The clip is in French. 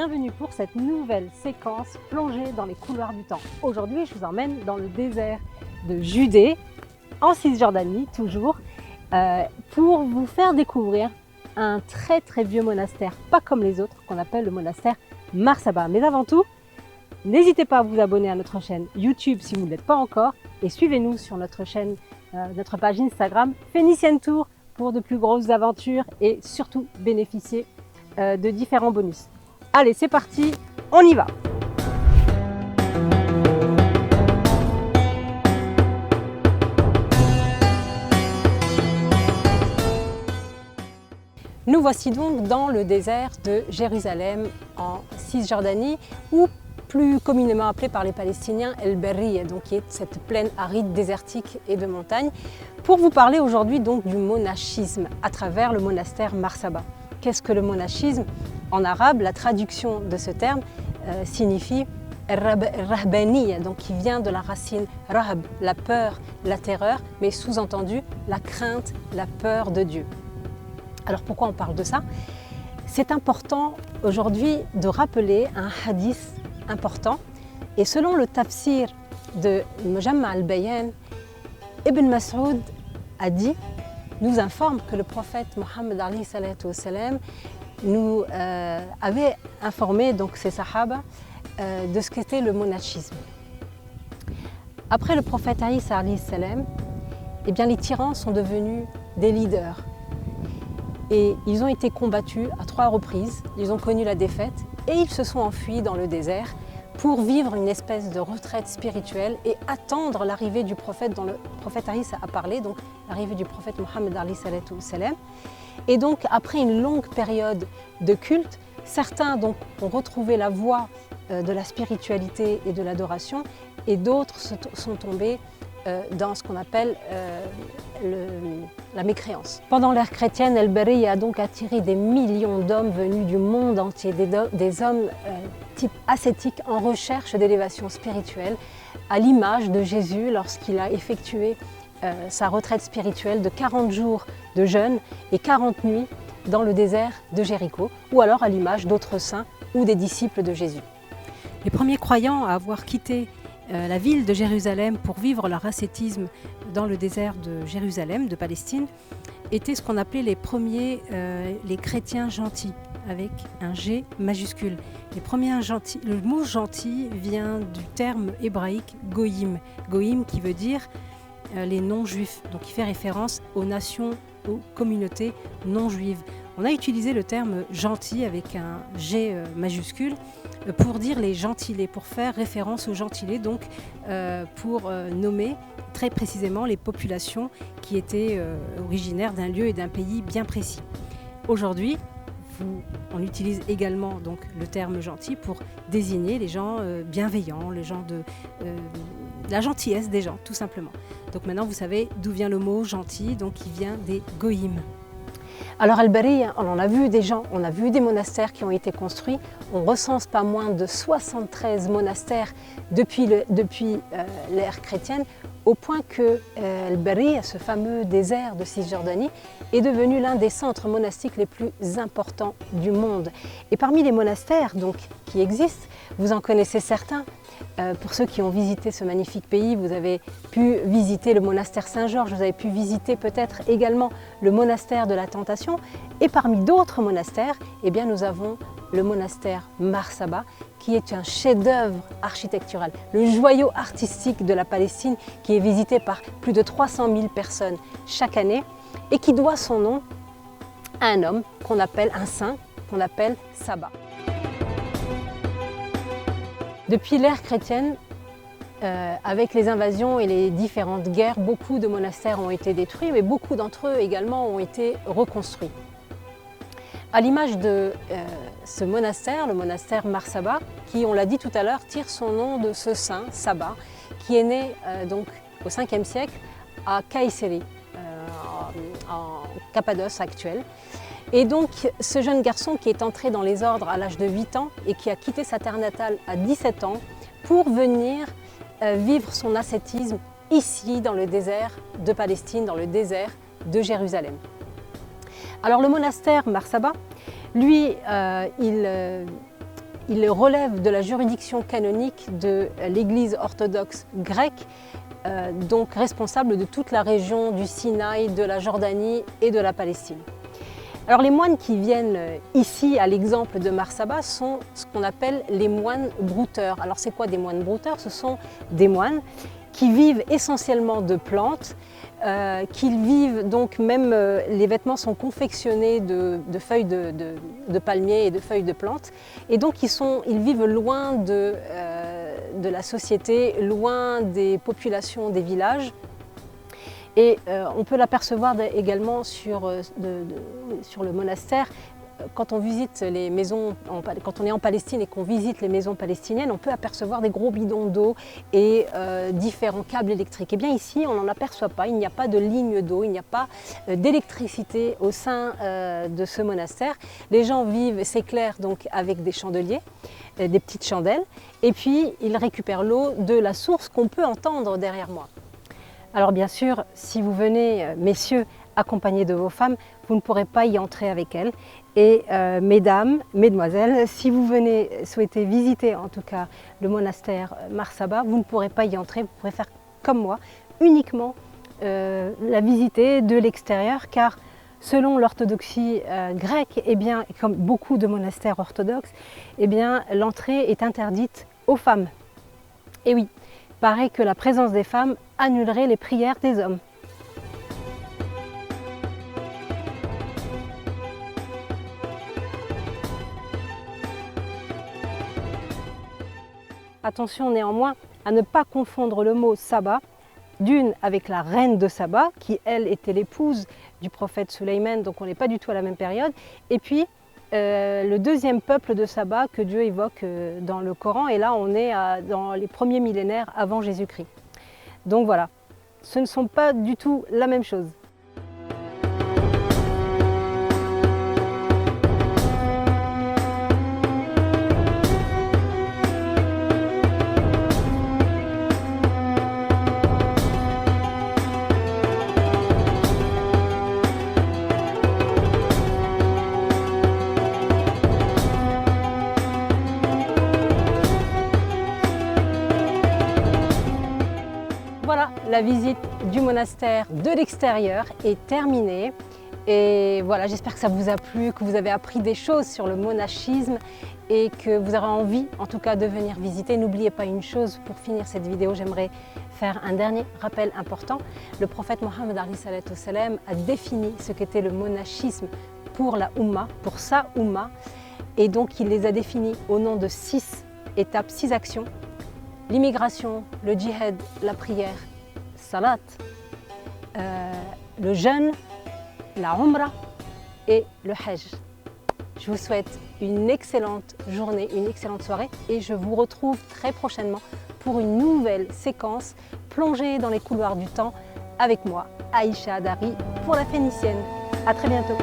Bienvenue pour cette nouvelle séquence plongée dans les couloirs du temps. Aujourd'hui, je vous emmène dans le désert de Judée, en Cisjordanie toujours, pour vous faire découvrir un très vieux monastère, pas comme les autres, qu'on appelle le monastère Mar Saba. Mais avant tout, n'hésitez pas à vous abonner à notre chaîne YouTube si vous ne l'êtes pas encore, et suivez-nous sur notre chaîne, notre page Instagram Phénicienne Tour pour de plus grosses aventures et surtout bénéficier de différents bonus. Allez, c'est parti, on y va! Nous voici donc dans le désert de Jérusalem en Cisjordanie, ou plus communément appelé par les Palestiniens El Berri, donc qui est cette plaine aride, désertique et de montagne, pour vous parler aujourd'hui donc du monachisme à travers le monastère Mar Saba. Qu'est-ce que le monachisme? En arabe, la traduction de ce terme signifie rahbani, donc qui vient de la racine rahb, la peur, la terreur, mais sous-entendu la crainte, la peur de Dieu. Alors pourquoi on parle de ça? C'est important aujourd'hui de rappeler un hadith important, et selon le tafsir de Mujamma al-Bayan, Ibn Mas'ud nous informe que le prophète Mohammed nous avait informé, donc ses sahaba, de ce qu'était le monachisme. Après le prophète Isa eh bien, les tyrans sont devenus des leaders. Et ils ont été combattus à 3 reprises, ils ont connu la défaite et ils se sont enfuis dans le désert pour vivre une espèce de retraite spirituelle et attendre l'arrivée du prophète dont le prophète Isa a parlé, donc l'arrivée du prophète Mohammed. Et donc après une longue période de culte, certains donc ont retrouvé la voie de la spiritualité et de l'adoration, et d'autres sont tombés dans ce qu'on appelle la mécréance. Pendant l'ère chrétienne, El Berri a donc attiré des millions d'hommes venus du monde entier, des hommes type ascétique en recherche d'élévation spirituelle, à l'image de Jésus lorsqu'il a effectué sa retraite spirituelle de 40 jours de jeûne et 40 nuits dans le désert de Jéricho, ou alors à l'image d'autres saints ou des disciples de Jésus. Les premiers croyants à avoir quitté la ville de Jérusalem pour vivre leur ascétisme dans le désert de Jérusalem, de Palestine, étaient ce qu'on appelait les premiers, les chrétiens gentils, avec un G majuscule. Les premiers gentils, le mot gentil vient du terme hébraïque goïm, goïm qui veut dire les non-juifs, donc qui fait référence aux nations, aux communautés non-juives. On a utilisé le terme gentil avec un G majuscule pour dire les gentilés, pour faire référence aux gentilés, donc pour nommer très précisément les populations qui étaient originaires d'un lieu et d'un pays bien précis. Aujourd'hui, on utilise également donc le terme gentil pour désigner les gens bienveillants, les gens de la gentillesse des gens, tout simplement. Donc maintenant, vous savez d'où vient le mot gentil, donc qui vient des goïms. Alors El Berri, on en a vu des gens, on a vu des monastères qui ont été construits. On recense pas moins de 73 monastères depuis l'ère chrétienne, au point que El Berri, ce fameux désert de Cisjordanie, est devenu l'un des centres monastiques les plus importants du monde. Et parmi les monastères donc, qui existent, vous en connaissez certains. Pour ceux qui ont visité ce magnifique pays, vous avez pu visiter le monastère Saint-Georges, vous avez pu visiter peut-être également le monastère de la Tentation. Et parmi d'autres monastères, eh bien, nous avons le monastère Mar Saba, qui est un chef-d'œuvre architectural, le joyau artistique de la Palestine, qui est visité par plus de 300 000 personnes chaque année, et qui doit son nom à un homme qu'on appelle un saint, qu'on appelle Saba. Depuis l'ère chrétienne, avec les invasions et les différentes guerres, beaucoup de monastères ont été détruits, mais beaucoup d'entre eux également ont été reconstruits. À l'image de ce monastère, le monastère Mar Saba, qui, on l'a dit tout à l'heure, tire son nom de ce saint, Saba, qui est né donc au 5e siècle à Kayseri, en Cappadoce actuelle. Et donc ce jeune garçon qui est entré dans les ordres à l'âge de 8 ans et qui a quitté sa terre natale à 17 ans pour venir vivre son ascétisme ici dans le désert de Palestine, dans le désert de Jérusalem. Alors le monastère Mar Saba, lui, il relève de la juridiction canonique de l'Église orthodoxe grecque, donc responsable de toute la région du Sinaï, de la Jordanie et de la Palestine. Alors les moines qui viennent ici, à l'exemple de Mar Saba, sont ce qu'on appelle les moines brouteurs. Alors c'est quoi des moines brouteurs? Ce sont des moines qui vivent essentiellement de plantes, qu'ils vivent donc même, les vêtements sont confectionnés de feuilles de palmiers et de feuilles de plantes, et donc ils vivent loin de la société, loin des populations des villages. Et on peut l'apercevoir également sur le monastère. Quand on visite les maisons, quand on est en Palestine et qu'on visite les maisons palestiniennes, on peut apercevoir des gros bidons d'eau et différents câbles électriques. Et bien ici, on n'en aperçoit pas, il n'y a pas de ligne d'eau, il n'y a pas d'électricité au sein de ce monastère. Les gens vivent, s'éclairent donc avec des chandeliers, des petites chandelles, et puis ils récupèrent l'eau de la source qu'on peut entendre derrière moi. Alors bien sûr, si vous venez, messieurs, accompagnés de vos femmes, vous ne pourrez pas y entrer avec elles. Et mesdames, mesdemoiselles, si vous venez souhaiter visiter en tout cas le monastère Mar Saba, vous ne pourrez pas y entrer, vous pourrez faire comme moi, uniquement la visiter de l'extérieur, car selon l'orthodoxie grecque, eh bien, comme beaucoup de monastères orthodoxes, eh bien, l'entrée est interdite aux femmes. Et oui, il paraît que la présence des femmes annulerait les prières des hommes. Attention néanmoins à ne pas confondre le mot Saba, d'une avec la reine de Saba, qui elle était l'épouse du prophète Sulayman, donc on n'est pas du tout à la même période, et puis le deuxième peuple de Saba que Dieu évoque dans le Coran, et là on est dans les premiers millénaires avant Jésus-Christ. Donc voilà, ce ne sont pas du tout la même chose. Voilà, la visite du monastère de l'extérieur est terminée. Et voilà, j'espère que ça vous a plu, que vous avez appris des choses sur le monachisme et que vous aurez envie, en tout cas, de venir visiter. N'oubliez pas une chose, pour finir cette vidéo, j'aimerais faire un dernier rappel important. Le prophète Mohammed a défini ce qu'était le monachisme pour la Oumma, pour sa Oumma. Et donc, il les a définis au nom de 6 étapes, 6 actions. L'immigration, le djihad, la prière, salat, le jeûne, la umrah et le hajj. Je vous souhaite une excellente journée, une excellente soirée et je vous retrouve très prochainement pour une nouvelle séquence plongée dans les couloirs du temps avec moi, Aïcha Dari, pour la Phénicienne. À très bientôt.